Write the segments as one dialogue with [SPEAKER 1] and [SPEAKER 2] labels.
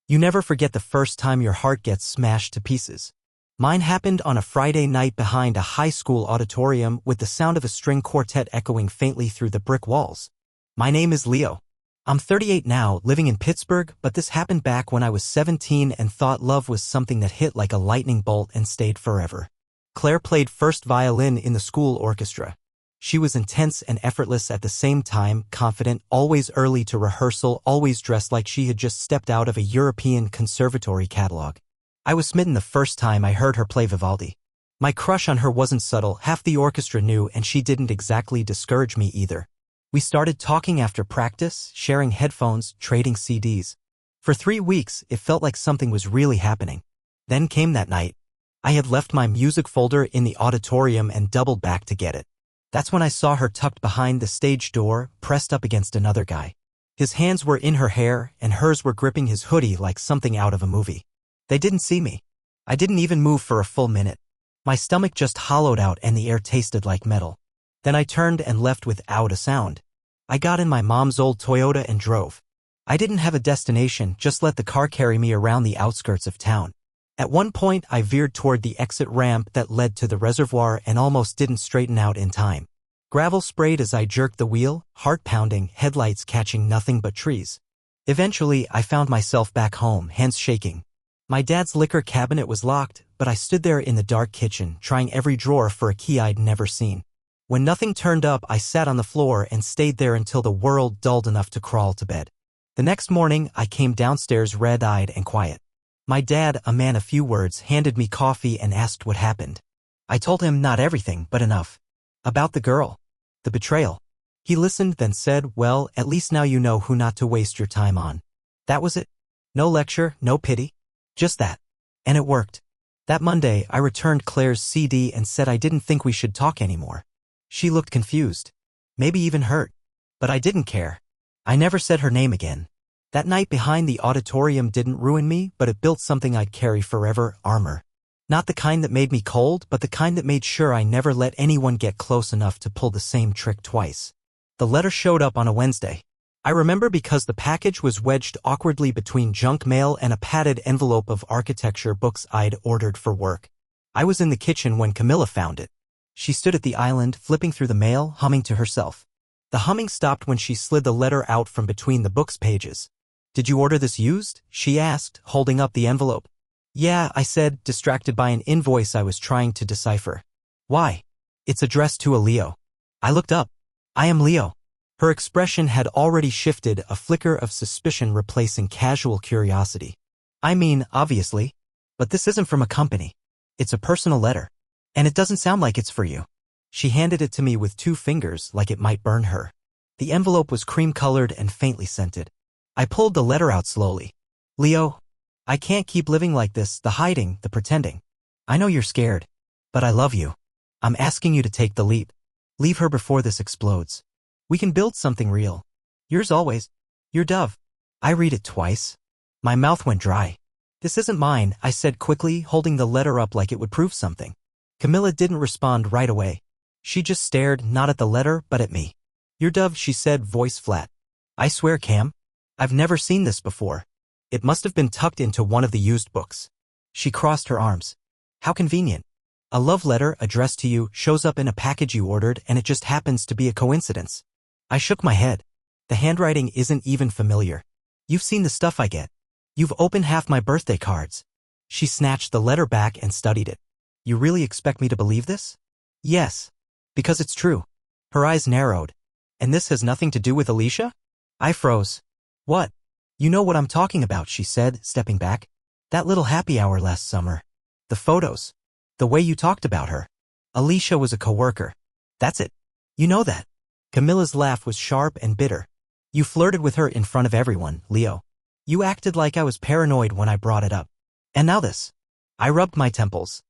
[SPEAKER 1] You never forget the first time your heart gets smashed to pieces. Mine happened on a Friday night behind a high school auditorium with the sound of a string quartet echoing faintly through the brick walls. My name is Leo. I'm 38 now, living in Pittsburgh, but this happened back when I was 17 and thought love was something that hit like a lightning bolt and stayed forever. Claire played first violin in the school orchestra. She was intense and effortless at the same time, confident, always early to rehearsal, always dressed like she had just stepped out of a European conservatory catalog. I was smitten the first time I heard her play Vivaldi. My crush on her wasn't subtle, half the orchestra knew, and she didn't exactly discourage me either. We started talking after practice, sharing headphones, trading CDs. For 3 weeks, it felt like something was really happening. Then came that night. I had left my music folder in the auditorium and doubled back to get it. That's when I saw her tucked behind the stage door, pressed up against another guy. His hands were in her hair, and hers were gripping his hoodie like something out of a movie. They didn't see me. I didn't even move for a full minute. My stomach just hollowed out and the air tasted like metal. Then I turned and left without a sound. I got in my mom's old Toyota and drove. I didn't have a destination, just let the car carry me around the outskirts of town. At one point, I veered toward the exit ramp that led to the reservoir and almost didn't straighten out in time. Gravel sprayed as I jerked the wheel, heart pounding, headlights catching nothing but trees. Eventually, I found myself back home, hands shaking. My dad's liquor cabinet was locked, but I stood there in the dark kitchen, trying every drawer for a key I'd never seen. When nothing turned up, I sat on the floor and stayed there until the world dulled enough to crawl to bed. The next morning, I came downstairs red-eyed and quiet. My dad, a man of few words, handed me coffee and asked what happened. I told him not everything, but enough. About the girl. The betrayal. He listened, then said, well, at least now you know who not to waste your time on. That was it. No lecture, no pity. Just that. And it worked. That Monday, I returned Claire's CD and said I didn't think we should talk anymore. She looked confused. Maybe even hurt. But I didn't care. I never said her name again. That night behind the auditorium didn't ruin me, but it built something I'd carry forever, armor. Not the kind that made me cold, but the kind that made sure I never let anyone get close enough to pull the same trick twice. The letter showed up on a Wednesday. I remember because the package was wedged awkwardly between junk mail and a padded envelope of architecture books I'd ordered for work. I was in the kitchen when Camilla found it. She stood at the island, flipping through the mail, humming to herself. The humming stopped when she slid the letter out from between the book's pages. Did you order this used? She asked, holding up the envelope. Yeah, I said, distracted by an invoice I was trying to decipher. Why? It's addressed to a Leo. I looked up. I am Leo. Her expression had already shifted, a flicker of suspicion replacing casual curiosity. I mean, obviously. But this isn't from a company. It's a personal letter. And it doesn't sound like it's for you. She handed it to me with 2 fingers, like it might burn her. The envelope was cream-colored and faintly scented. I pulled the letter out slowly. Leo, I can't keep living like this, the hiding, the pretending. I know you're scared. But I love you. I'm asking you to take the leap. Leave her before this explodes. We can build something real. Yours always. Your Dove. I read it twice. My mouth went dry. This isn't mine, I said quickly, holding the letter up like it would prove something. Camilla didn't respond right away. She just stared, not at the letter, but at me. Your Dove, she said, voice flat. I swear, Cam. I've never seen this before. It must have been tucked into one of the used books. She crossed her arms. How convenient. A love letter addressed to you shows up in a package you ordered and it just happens to be a coincidence. I shook my head. The handwriting isn't even familiar. You've seen the stuff I get. You've opened half my birthday cards. She snatched the letter back and studied it. You really expect me to believe this? Yes. Because it's true. Her eyes narrowed. And this has nothing to do with Alicia? I froze. What? You know what I'm talking about, she said, stepping back. That little happy hour last summer. The photos. The way you talked about her. Alicia was a coworker. That's it. You know that. Camilla's laugh was sharp and bitter. You flirted with her in front of everyone, Leo. You acted like I was paranoid when I brought it up. And now this. I rubbed my temples.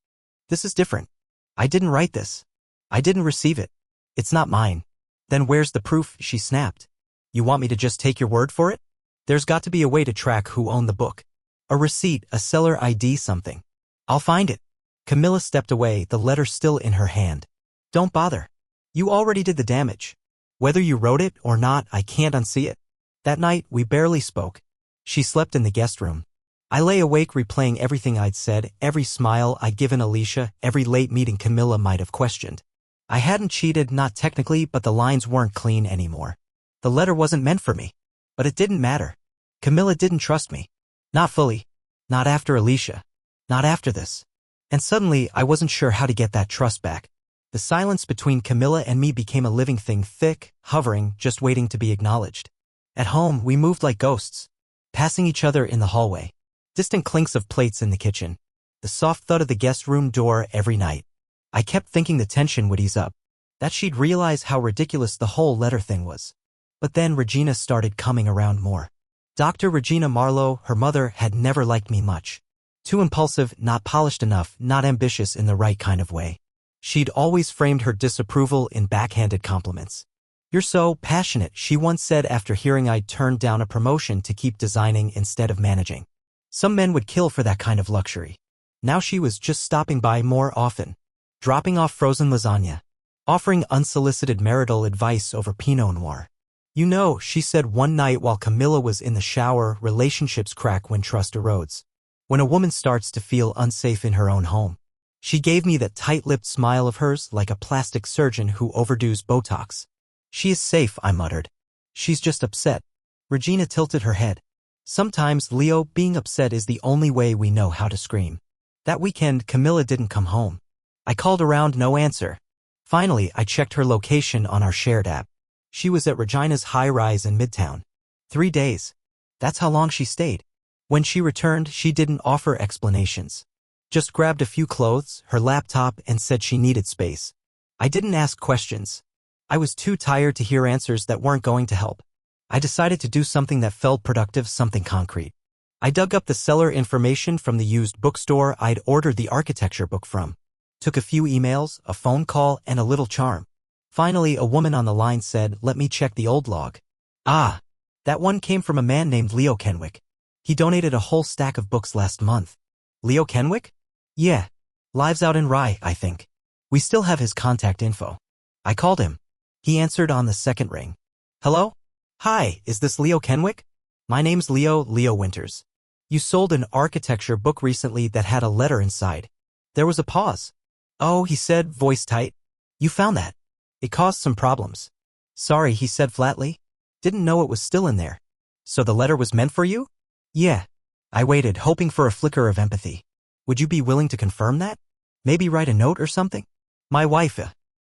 [SPEAKER 1] This is different. I didn't write this. I didn't receive it. It's not mine. Then where's the proof, she snapped. You want me to just take your word for it? There's got to be a way to track who owned the book. A receipt, a seller ID, something. I'll find it. Camilla stepped away, the letter still in her hand. Don't bother. You already did the damage. Whether you wrote it or not, I can't unsee it. That night, we barely spoke. She slept in the guest room. I lay awake replaying everything I'd said, every smile I'd given Alicia, every late meeting Camilla might have questioned. I hadn't cheated, not technically, but the lines weren't clean anymore. The letter wasn't meant for me. But it didn't matter. Camilla didn't trust me. Not fully. Not after Alicia. Not after this. And suddenly, I wasn't sure how to get that trust back. The silence between Camilla and me became a living thing, thick, hovering, just waiting to be acknowledged. At home, we moved like ghosts, passing each other in the hallway. Distant clinks of plates in the kitchen. The soft thud of the guest room door every night. I kept thinking the tension would ease up, that she'd realize how ridiculous the whole letter thing was. But then Regina started coming around more. Dr. Regina Marlowe, her mother, had never liked me much. Too impulsive, not polished enough, not ambitious in the right kind of way. She'd always framed her disapproval in backhanded compliments. "You're so passionate," she once said after hearing I'd turned down a promotion to keep designing instead of managing. Some men would kill for that kind of luxury. Now she was just stopping by more often, dropping off frozen lasagna, offering unsolicited marital advice over Pinot Noir. "You know," she said one night while Camilla was in the shower, "relationships crack when trust erodes. When a woman starts to feel unsafe in her own home." She gave me that tight-lipped smile of hers, like a plastic surgeon who overdoes Botox. "She is safe," I muttered. "She's just upset." Regina tilted her head. "Sometimes, Leo, being upset is the only way we know how to scream." That weekend, Camilla didn't come home. I called around, no answer. Finally, I checked her location on our shared app. She was at Regina's high-rise in Midtown. 3 days. That's how long she stayed. When she returned, she didn't offer explanations. Just grabbed a few clothes, her laptop, and said she needed space. I didn't ask questions. I was too tired to hear answers that weren't going to help. I decided to do something that felt productive, something concrete. I dug up the seller information from the used bookstore I'd ordered the architecture book from. Took a few emails, a phone call, and a little charm. Finally, a woman on the line said, "Let me check the old log." Ah, that one came from a man named Leo Kenwick. He donated a whole stack of books last month. Leo Kenwick? Yeah. Lives out in Rye, I think. We still have his contact info. I called him. He answered on the second ring. "Hello? Hi, is this Leo Kenwick? My name's Leo Winters. You sold an architecture book recently that had a letter inside." There was a pause. "Oh," he said, voice tight. "You found that? It caused some problems." "Sorry," he said flatly. "Didn't know it was still in there." "So the letter was meant for you?" "Yeah." I waited, hoping for a flicker of empathy. "Would you be willing to confirm that? Maybe write a note or something?" "My wife,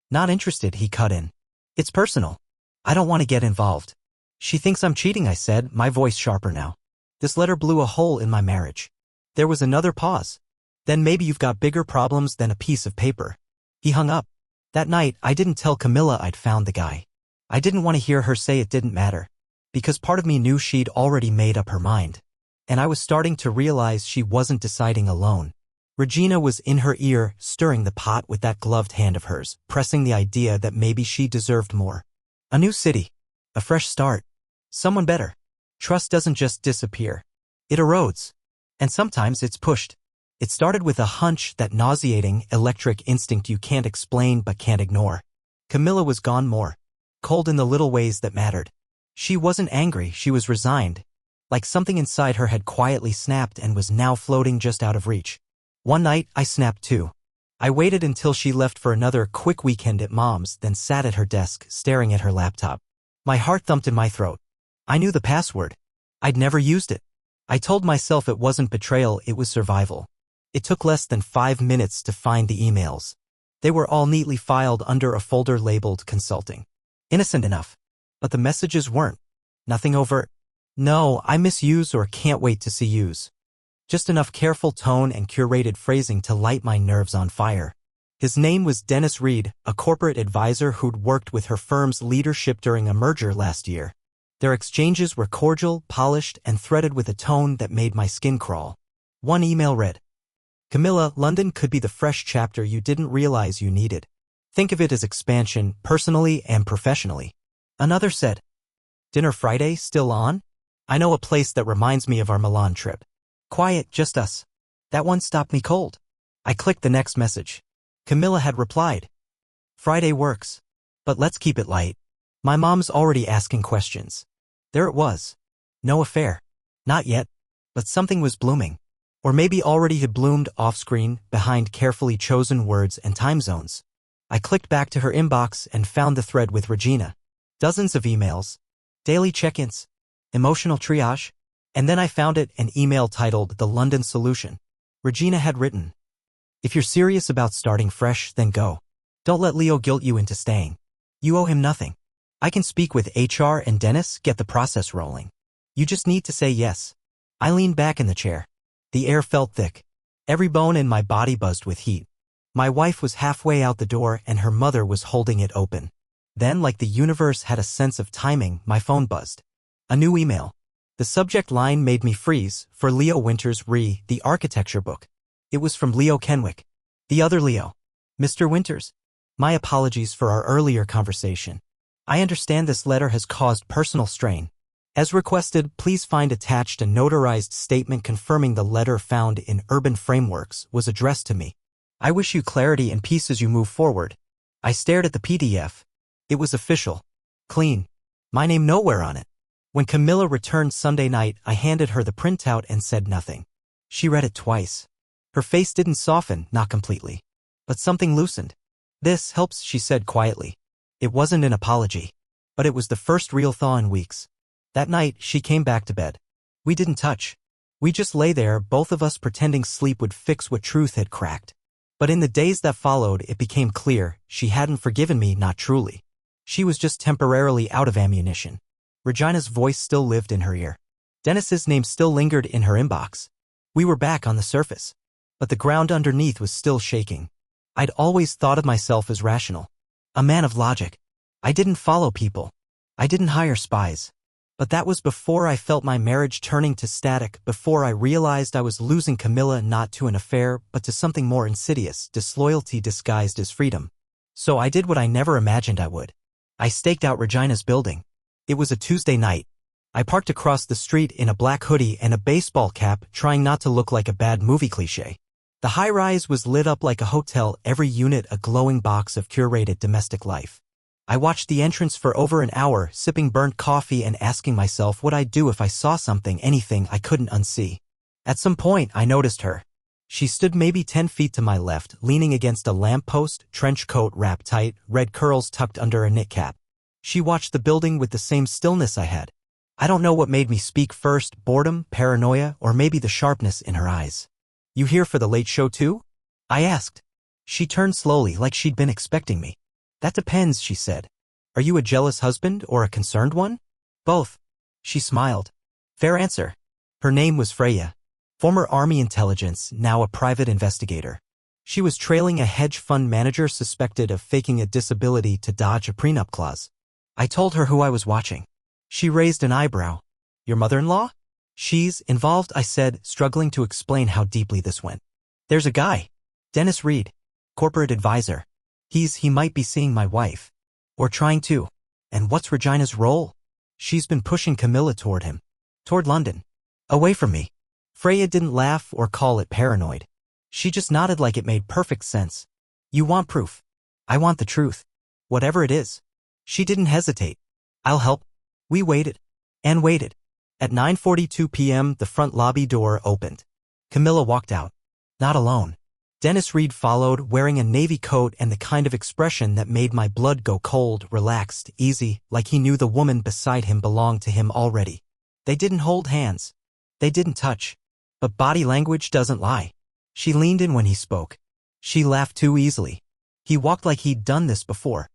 [SPEAKER 1] not interested," he cut in. "It's personal. I don't want to get involved." "She thinks I'm cheating," I said, my voice sharper now. "This letter blew a hole in my marriage." There was another pause. "Then maybe you've got bigger problems than a piece of paper." He hung up. That night, I didn't tell Camilla I'd found the guy. I didn't want to hear her say it didn't matter, because part of me knew she'd already made up her mind. And I was starting to realize she wasn't deciding alone. Regina was in her ear, stirring the pot with that gloved hand of hers, pressing the idea that maybe she deserved more. A new city. A fresh start. Someone better. Trust doesn't just disappear. It erodes. And sometimes it's pushed. It started with a hunch, that nauseating, electric instinct you can't explain but can't ignore. Camilla was gone more. Cold in the little ways that mattered. She wasn't angry, she was resigned. Like something inside her had quietly snapped and was now floating just out of reach. One night, I snapped too. I waited until she left for another quick weekend at Mom's, then sat at her desk, staring at her laptop. My heart thumped in my throat. I knew the password. I'd never used it. I told myself it wasn't betrayal, it was survival. It took less than 5 minutes to find the emails. They were all neatly filed under a folder labeled consulting. Innocent enough. But the messages weren't. Nothing overt. No, I misuse or can't wait to see yous. Just enough careful tone and curated phrasing to light my nerves on fire. His name was Dennis Reed, a corporate advisor who'd worked with her firm's leadership during a merger last year. Their exchanges were cordial, polished, and threaded with a tone that made my skin crawl. One email read, "Camilla, London could be the fresh chapter you didn't realize you needed. Think of it as expansion, personally and professionally." Another said, "Dinner Friday still on? I know a place that reminds me of our Milan trip. Quiet, just us." That one stopped me cold. I clicked the next message. Camilla had replied, "Friday works. But let's keep it light. My mom's already asking questions." There it was. No affair. Not yet. But something was blooming. Or maybe already had bloomed off-screen, behind carefully chosen words and time zones. I clicked back to her inbox and found the thread with Regina. Dozens of emails, daily check-ins, emotional triage, and then I found an email titled The London Solution. Regina had written, "If you're serious about starting fresh, then go. Don't let Leo guilt you into staying. You owe him nothing. I can speak with HR and Dennis, get the process rolling. You just need to say yes." I leaned back in the chair. The air felt thick. Every bone in my body buzzed with heat. My wife was halfway out the door and her mother was holding it open. Then, like the universe had a sense of timing, my phone buzzed. A new email. The subject line made me freeze. For Leo Winters the architecture book. It was from Leo Kenwick. The other Leo. Mr. Winters. My apologies for our earlier conversation. I understand this letter has caused personal strain. As requested, please find attached a notarized statement confirming the letter found in Urban Frameworks was addressed to me. I wish you clarity and peace as you move forward. I stared at the PDF. It was official. Clean. My name nowhere on it. When Camilla returned Sunday night, I handed her the printout and said nothing. She read it twice. Her face didn't soften, not completely. But something loosened. "This helps," she said quietly. It wasn't an apology. But it was the first real thaw in weeks. That night, she came back to bed. We didn't touch. We just lay there, both of us pretending sleep would fix what truth had cracked. But in the days that followed, it became clear she hadn't forgiven me, not truly. She was just temporarily out of ammunition. Regina's voice still lived in her ear. Dennis's name still lingered in her inbox. We were back on the surface. But the ground underneath was still shaking. I'd always thought of myself as rational. A man of logic. I didn't follow people. I didn't hire spies. But that was before I felt my marriage turning to static, before I realized I was losing Camilla not to an affair, but to something more insidious, disloyalty disguised as freedom. So I did what I never imagined I would. I staked out Regina's building. It was a Tuesday night. I parked across the street in a black hoodie and a baseball cap, trying not to look like a bad movie cliché. The high-rise was lit up like a hotel, every unit a glowing box of curated domestic life. I watched the entrance for over an hour, sipping burnt coffee and asking myself what I'd do if I saw something, anything I couldn't unsee. At some point, I noticed her. She stood maybe 10 feet to my left, leaning against a lamppost, trench coat wrapped tight, red curls tucked under a knit cap. She watched the building with the same stillness I had. I don't know what made me speak first, boredom, paranoia, or maybe the sharpness in her eyes. "You here for the late show too?" I asked. She turned slowly, like she'd been expecting me. "That depends," she said. "Are you a jealous husband or a concerned one?" "Both." She smiled. Fair answer. Her name was Freya. Former Army intelligence, now a private investigator. She was trailing a hedge fund manager suspected of faking a disability to dodge a prenup clause. I told her who I was watching. She raised an eyebrow. "Your mother-in-law?" "She's involved," I said, struggling to explain how deeply this went. "There's a guy. Dennis Reed. Corporate advisor. He might be seeing my wife. Or trying to. And what's Regina's role? She's been pushing Camilla toward him. Toward London. Away from me." Freya didn't laugh or call it paranoid. She just nodded like it made perfect sense. "You want proof. I want the truth. Whatever it is." She didn't hesitate. "I'll help." We waited. And waited. At 9:42 p.m., the front lobby door opened. Camilla walked out. Not alone. Dennis Reed followed, wearing a navy coat and the kind of expression that made my blood go cold, relaxed, easy, like he knew the woman beside him belonged to him already. They didn't hold hands. They didn't touch. But body language doesn't lie. She leaned in when he spoke. She laughed too easily. He walked like he'd done this before.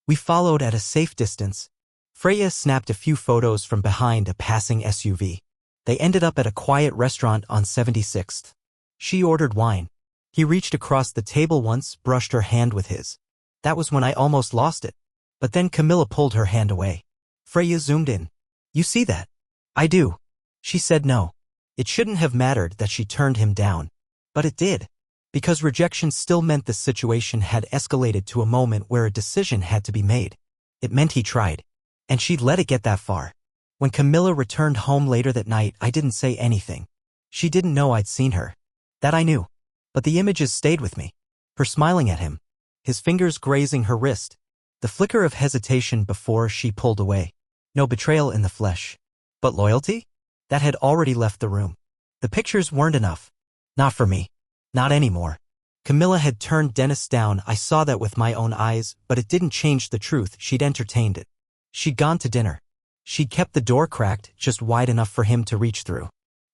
[SPEAKER 1] We followed at a safe distance. Freya snapped a few photos from behind a passing SUV. They ended up at a quiet restaurant on 76th. She ordered wine. He reached across the table once, brushed her hand with his. That was when I almost lost it. But then Camilla pulled her hand away. Freya zoomed in. "You see that?" "I do." She said no. It shouldn't have mattered that she turned him down. But it did. Because rejection still meant the situation had escalated to a moment where a decision had to be made. It meant he tried. And she'd let it get that far. When Camilla returned home later that night, I didn't say anything. She didn't know I'd seen her. That I knew. But the images stayed with me. Her smiling at him. His fingers grazing her wrist. The flicker of hesitation before she pulled away. No betrayal in the flesh. But loyalty? That had already left the room. The pictures weren't enough. Not for me. Not anymore. Camilla had turned Dennis down. I saw that with my own eyes, but it didn't change the truth. She'd entertained it. She'd gone to dinner. She'd kept the door cracked, just wide enough for him to reach through.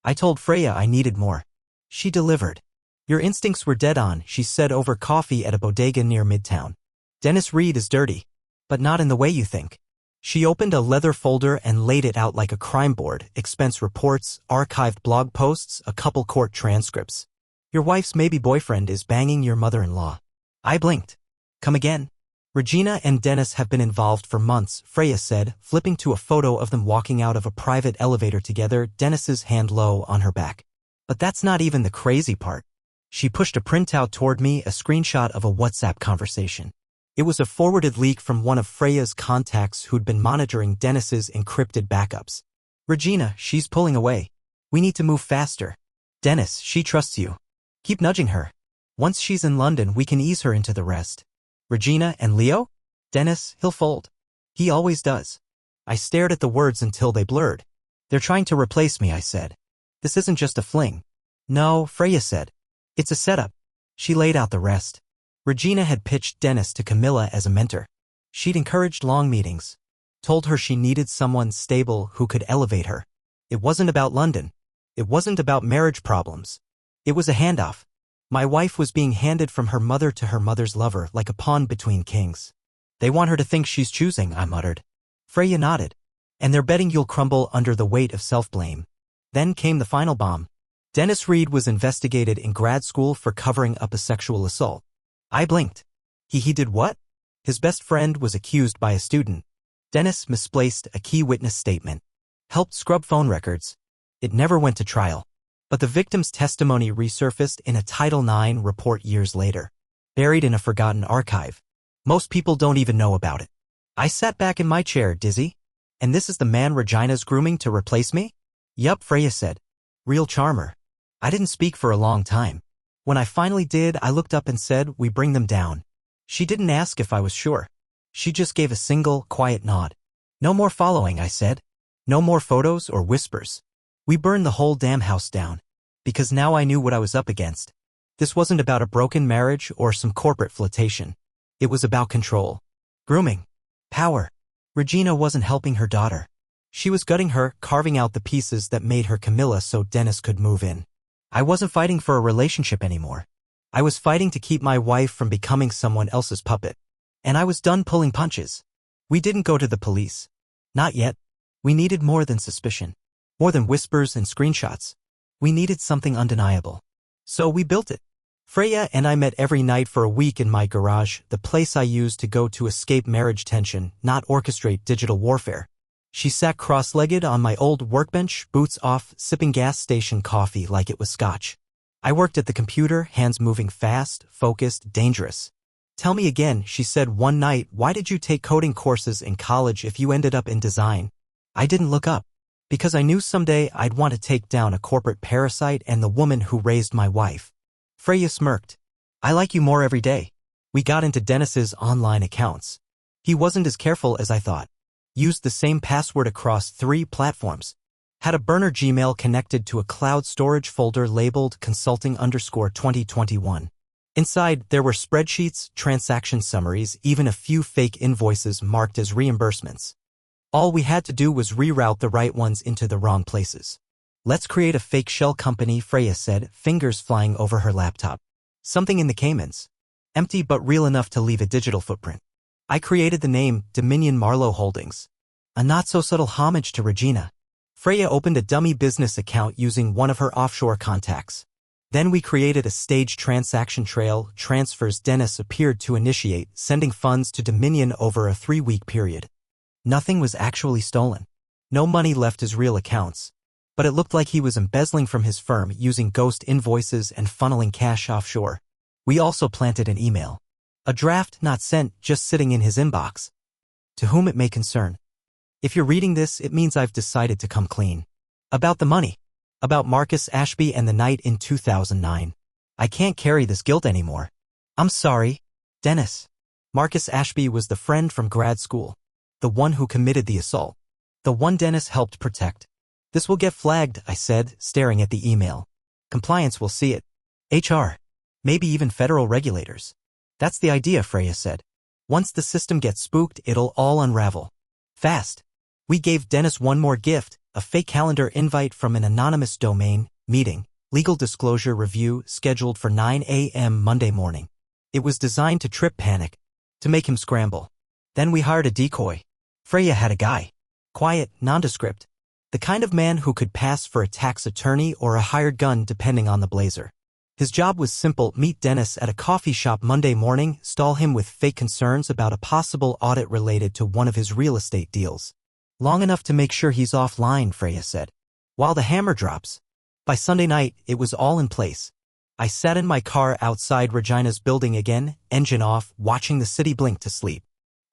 [SPEAKER 1] I told Freya I needed more. She delivered. Your instincts were dead on, she said over coffee at a bodega near Midtown. Dennis Reed is dirty. But not in the way you think. She opened a leather folder and laid it out like a crime board, expense reports, archived blog posts, a couple court transcripts. Your wife's maybe boyfriend is banging your mother-in-law. I blinked. Come again? Regina and Dennis have been involved for months, Freya said, flipping to a photo of them walking out of a private elevator together, Dennis's hand low on her back. But that's not even the crazy part. She pushed a printout toward me, a screenshot of a WhatsApp conversation. It was a forwarded leak from one of Freya's contacts who'd been monitoring Dennis's encrypted backups. Regina, she's pulling away. We need to move faster. Dennis, she trusts you. Keep nudging her. Once she's in London, we can ease her into the rest. Regina and Leo? Dennis, he'll fold. He always does. I stared at the words until they blurred. They're trying to replace me, I said. This isn't just a fling. No, Freya said. It's a setup. She laid out the rest. Regina had pitched Dennis to Camilla as a mentor. She'd encouraged long meetings. Told her she needed someone stable who could elevate her. It wasn't about London. It wasn't about marriage problems. It was a handoff. My wife was being handed from her mother to her mother's lover like a pawn between kings. They want her to think she's choosing, I muttered. Freya nodded. And they're betting you'll crumble under the weight of self-blame. Then came the final bomb. Dennis Reed was investigated in grad school for covering up a sexual assault. I blinked. He did what? His best friend was accused by a student. Dennis misplaced a key witness statement. Helped scrub phone records. It never went to trial. But the victim's testimony resurfaced in a Title IX report years later. Buried in a forgotten archive. Most people don't even know about it. I sat back in my chair, dizzy. And this is the man Regina's grooming to replace me? Yup, Freya said. Real charmer. I didn't speak for a long time. When I finally did, I looked up and said, we bring them down. She didn't ask if I was sure. She just gave a single, quiet nod. No more following, I said. No more photos or whispers. We burned the whole damn house down. Because now I knew what I was up against. This wasn't about a broken marriage or some corporate flirtation. It was about control. Grooming. Power. Regina wasn't helping her daughter. She was gutting her, carving out the pieces that made her Camilla so Dennis could move in. I wasn't fighting for a relationship anymore. I was fighting to keep my wife from becoming someone else's puppet. And I was done pulling punches. We didn't go to the police. Not yet. We needed more than suspicion. More than whispers and screenshots. We needed something undeniable. So we built it. Freya and I met every night for a week in my garage, the place I used to go to escape marriage tension, not orchestrate digital warfare. She sat cross-legged on my old workbench, boots off, sipping gas station coffee like it was scotch. I worked at the computer, hands moving fast, focused, dangerous. Tell me again, she said one night, why did you take coding courses in college if you ended up in design? I didn't look up. Because I knew someday I'd want to take down a corporate parasite and the woman who raised my wife. Freya smirked. I like you more every day. We got into Dennis's online accounts. He wasn't as careful as I thought. Used the same password across 3 platforms. Had a burner Gmail connected to a cloud storage folder labeled consulting_2021. Inside, there were spreadsheets, transaction summaries, even a few fake invoices marked as reimbursements. All we had to do was reroute the right ones into the wrong places. Let's create a fake shell company, Freya said, fingers flying over her laptop. Something in the Caymans. Empty but real enough to leave a digital footprint. I created the name Dominion Marlowe Holdings. A not-so-subtle homage to Regina. Freya opened a dummy business account using one of her offshore contacts. Then we created a staged transaction trail, transfers Dennis appeared to initiate, sending funds to Dominion over a 3-week period. Nothing was actually stolen. No money left his real accounts. But it looked like he was embezzling from his firm using ghost invoices and funneling cash offshore. We also planted an email. A draft not sent, just sitting in his inbox. To whom it may concern. If you're reading this, it means I've decided to come clean. About the money. About Marcus Ashby and the night in 2009. I can't carry this guilt anymore. I'm sorry, Dennis. Marcus Ashby was the friend from grad school. The one who committed the assault. The one Dennis helped protect. This will get flagged, I said, staring at the email. Compliance will see it. HR. Maybe even federal regulators. That's the idea, Freya said. Once the system gets spooked, it'll all unravel. Fast. We gave Dennis one more gift, a fake calendar invite from an anonymous domain, meeting, legal disclosure review scheduled for 9 a.m. Monday morning. It was designed to trip Panic, to make him scramble. Then we hired a decoy. Freya had a guy. Quiet, nondescript. The kind of man who could pass for a tax attorney or a hired gun depending on the blazer. His job was simple: meet Dennis at a coffee shop Monday morning, stall him with fake concerns about a possible audit related to one of his real estate deals. Long enough to make sure he's offline, Freya said. While the hammer drops. By Sunday night, it was all in place. I sat in my car outside Regina's building again, engine off, watching the city blink to sleep.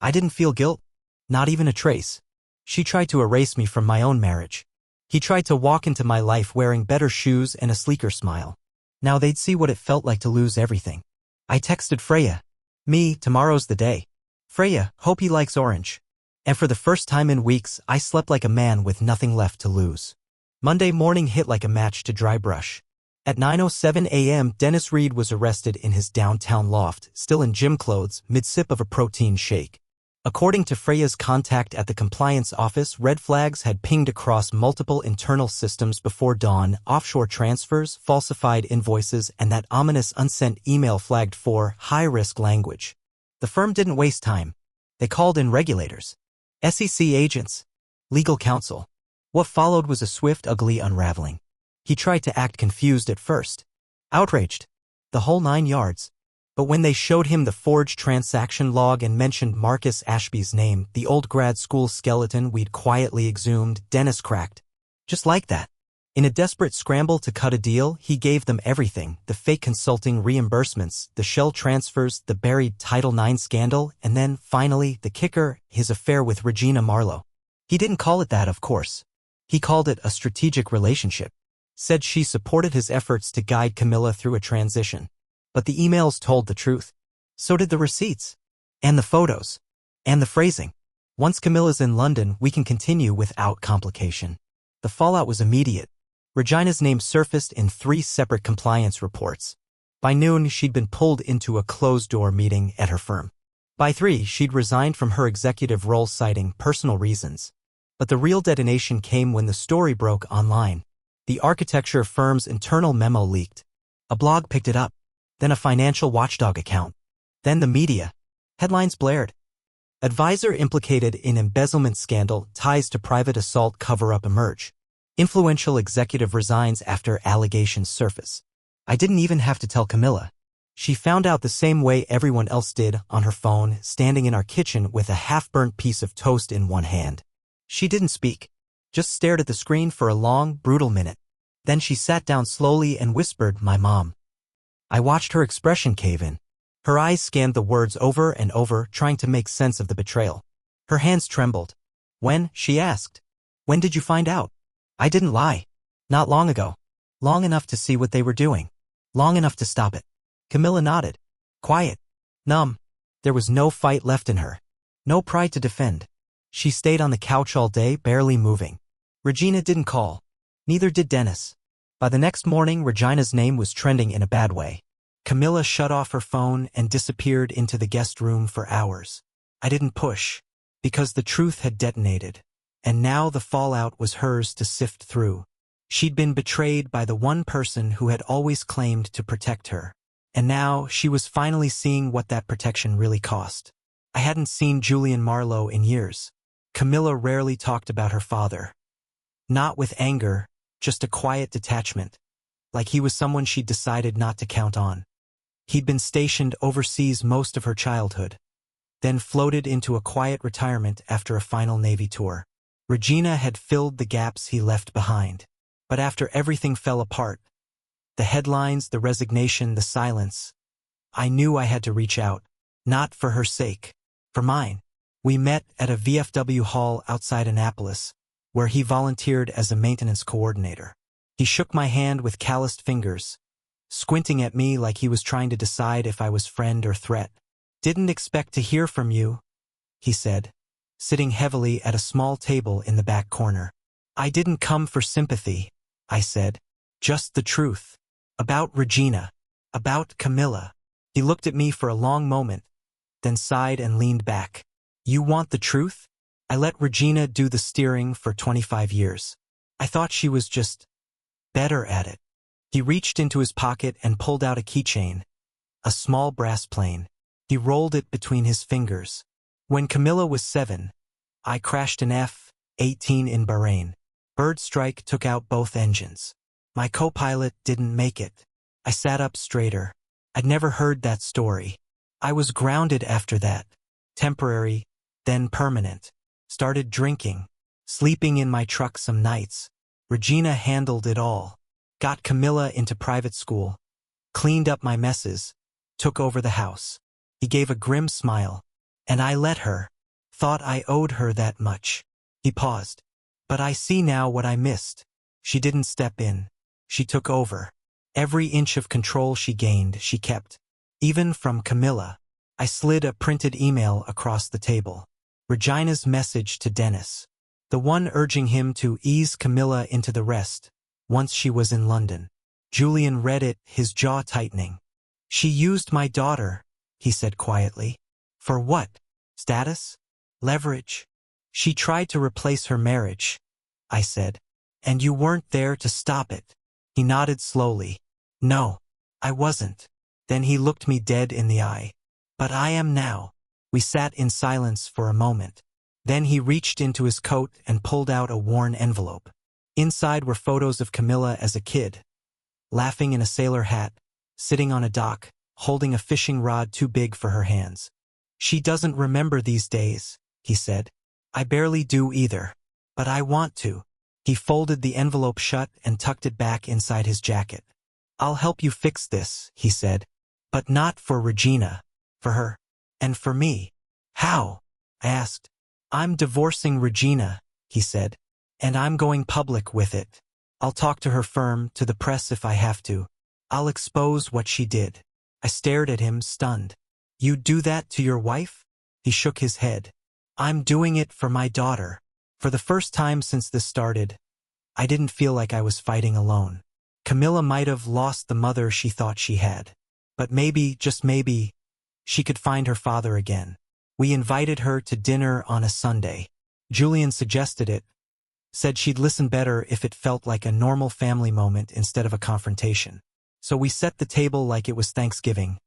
[SPEAKER 1] I didn't feel guilt. Not even a trace. She tried to erase me from my own marriage. He tried to walk into my life wearing better shoes and a sleeker smile. Now they'd see what it felt like to lose everything. I texted Freya. Me, tomorrow's the day. Freya, hope he likes orange. And for the first time in weeks, I slept like a man with nothing left to lose. Monday morning hit like a match to dry brush. At 9:07 a.m., Dennis Reed was arrested in his downtown loft, still in gym clothes, mid-sip of a protein shake. According to Freya's contact at the compliance office, red flags had pinged across multiple internal systems before dawn: offshore transfers, falsified invoices, and that ominous unsent email flagged for high-risk language. The firm didn't waste time. They called in regulators, SEC agents, legal counsel. What followed was a swift, ugly unraveling. He tried to act confused at first, outraged, the whole 9 yards. But when they showed him the forged transaction log and mentioned Marcus Ashby's name, the old grad school skeleton we'd quietly exhumed, Dennis cracked. Just like that. In a desperate scramble to cut a deal, he gave them everything: the fake consulting reimbursements, the shell transfers, the buried Title IX scandal, and then, finally, the kicker: his affair with Regina Marlowe. He didn't call it that, of course. He called it a strategic relationship. Said she supported his efforts to guide Camilla through a transition. But the emails told the truth. So did the receipts. And the photos. And the phrasing. Once Camilla's in London, we can continue without complication. The fallout was immediate. Regina's name surfaced in 3 separate compliance reports. By noon, she'd been pulled into a closed-door meeting at her firm. By 3, she'd resigned from her executive role citing personal reasons. But the real detonation came when the story broke online. The architecture firm's internal memo leaked. A blog picked it up. Then a financial watchdog account. Then the media. Headlines blared. Advisor implicated in embezzlement scandal, ties to private assault cover-up emerge. Influential executive resigns after allegations surface. I didn't even have to tell Camilla. She found out the same way everyone else did, on her phone, standing in our kitchen with a half-burnt piece of toast in one hand. She didn't speak. Just stared at the screen for a long, brutal minute. Then she sat down slowly and whispered, "My mom." I watched her expression cave in. Her eyes scanned the words over and over, trying to make sense of the betrayal. Her hands trembled. "When?" she asked. "When did you find out?" I didn't lie. "Not long ago. Long enough to see what they were doing. Long enough to stop it." Camilla nodded. Quiet. Numb. There was no fight left in her. No pride to defend. She stayed on the couch all day, barely moving. Regina didn't call. Neither did Dennis. By the next morning, Regina's name was trending in a bad way. Camilla shut off her phone and disappeared into the guest room for hours. I didn't push, because the truth had detonated, and now the fallout was hers to sift through. She'd been betrayed by the one person who had always claimed to protect her, and now she was finally seeing what that protection really cost. I hadn't seen Julian Marlowe in years. Camilla rarely talked about her father. Not with anger, just a quiet detachment, like he was someone she'd decided not to count on. He'd been stationed overseas most of her childhood, then floated into a quiet retirement after a final Navy tour. Regina had filled the gaps he left behind. But after everything fell apart, the headlines, the resignation, the silence, I knew I had to reach out, not for her sake, for mine. We met at a VFW hall outside Annapolis, where he volunteered as a maintenance coordinator. He shook my hand with calloused fingers, squinting at me like he was trying to decide if I was friend or threat. "Didn't expect to hear from you," he said, sitting heavily at a small table in the back corner. I didn't come for sympathy, I said. Just the truth. About Regina. About Camilla. He looked at me for a long moment, then sighed and leaned back. You want the truth? I let Regina do the steering for 25 years. I thought she was just better at it. He reached into his pocket and pulled out a keychain, a small brass plane. He rolled it between his fingers. When Camilla was 7, I crashed an F-18 in Bahrain. Bird strike took out both engines. My co-pilot didn't make it. I sat up straighter. I'd never heard that story. I was grounded after that. Temporary, then permanent. Started drinking. Sleeping in my truck some nights. Regina handled it all. Got Camilla into private school. Cleaned up my messes. Took over the house. He gave a grim smile. And I let her. Thought I owed her that much. He paused. But I see now what I missed. She didn't step in. She took over. Every inch of control she gained, she kept. Even from Camilla. I slid a printed email across the table. Regina's message to Dennis. The one urging him to ease Camilla into the rest, once she was in London. Julian read it, his jaw tightening. She used my daughter, he said quietly. For what? Status? Leverage? She tried to replace her marriage, I said. And you weren't there to stop it. He nodded slowly. No, I wasn't. Then he looked me dead in the eye. But I am now. We sat in silence for a moment. Then he reached into his coat and pulled out a worn envelope. Inside were photos of Camilla as a kid, laughing in a sailor hat, sitting on a dock, holding a fishing rod too big for her hands. She doesn't remember these days, he said. I barely do either. But I want to. He folded the envelope shut and tucked it back inside his jacket. I'll help you fix this, he said. But not for Regina. For her. And for me. How? I asked. I'm divorcing Regina, he said. And I'm going public with it. I'll talk to her firm, to the press if I have to. I'll expose what she did. I stared at him, stunned. You'd do that to your wife? He shook his head. I'm doing it for my daughter. For the first time since this started, I didn't feel like I was fighting alone. Camilla might have lost the mother she thought she had. But maybe, just maybe, she could find her father again. We invited her to dinner on a Sunday. Julian suggested it, said she'd listen better if it felt like a normal family moment instead of a confrontation. So we set the table like it was Thanksgiving.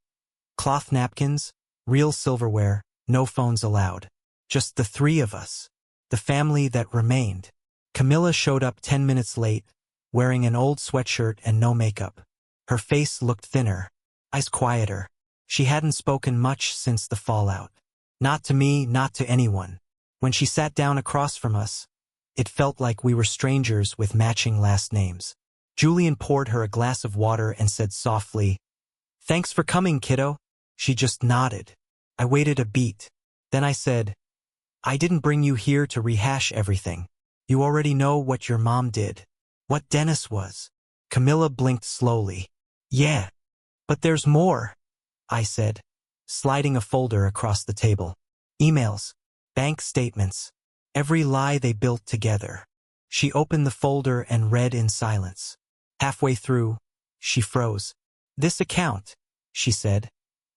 [SPEAKER 1] Cloth napkins, real silverware, no phones allowed. Just the three of us. The family that remained. Camilla showed up 10 minutes late, wearing an old sweatshirt and no makeup. Her face looked thinner, eyes quieter. She hadn't spoken much since the fallout. Not to me, not to anyone. When she sat down across from us, it felt like we were strangers with matching last names. Julian poured her a glass of water and said softly, "Thanks for coming, kiddo." She just nodded. I waited a beat. Then I said, I didn't bring you here to rehash everything. You already know what your mom did. What Dennis was. Camilla blinked slowly. Yeah. But there's more, I said, sliding a folder across the table. Emails. Bank statements. Every lie they built together. She opened the folder and read in silence. Halfway through, she froze. This account, she said,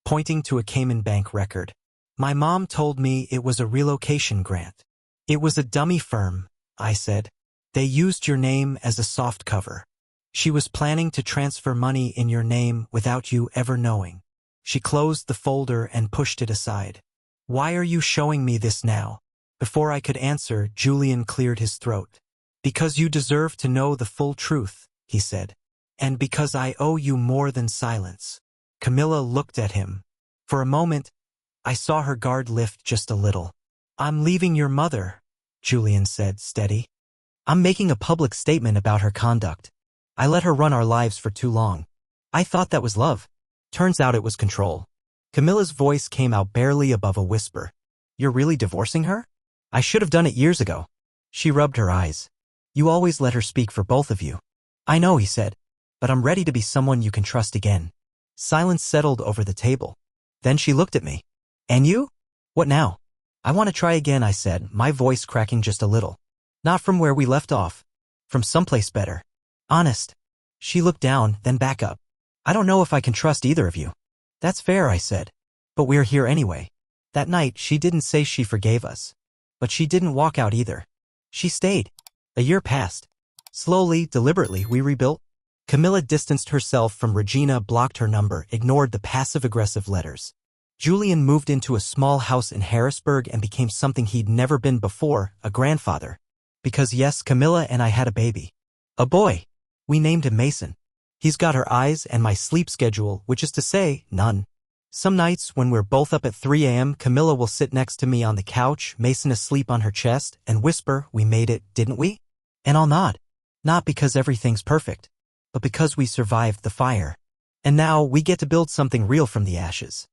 [SPEAKER 1] pointing to a Cayman Bank record. My mom told me it was a relocation grant. It was a dummy firm, I said. They used your name as a soft cover. She was planning to transfer money in your name without you ever knowing. She closed the folder and pushed it aside. Why are you showing me this now? Before I could answer, Julian cleared his throat. Because you deserve to know the full truth, he said. And because I owe you more than silence. Camilla looked at him. For a moment, I saw her guard lift just a little. I'm leaving your mother, Julian said, steady. I'm making a public statement about her conduct. I let her run our lives for too long. I thought that was love. Turns out it was control. Camilla's voice came out barely above a whisper. You're really divorcing her? I should have done it years ago. She rubbed her eyes. You always let her speak for both of you. I know, he said, but I'm ready to be someone you can trust again. Silence settled over the table. Then she looked at me. And you? What now? I want to try again, I said, my voice cracking just a little. Not from where we left off. From someplace better. Honest. She looked down, then back up. I don't know if I can trust either of you. That's fair, I said. But we're here anyway. That night, she didn't say she forgave us. But she didn't walk out either. She stayed. A year passed. Slowly, deliberately, we rebuilt. Camilla distanced herself from Regina, blocked her number, ignored the passive-aggressive letters. Julian moved into a small house in Harrisburg and became something he'd never been before, a grandfather. Because yes, Camilla and I had a baby. A boy. We named him Mason. He's got her eyes and my sleep schedule, which is to say, none. Some nights, when we're both up at 3 a.m., Camilla will sit next to me on the couch, Mason asleep on her chest, and whisper, "We made it, didn't we?" And I'll nod. Not because everything's perfect, but because we survived the fire. And now we get to build something real from the ashes.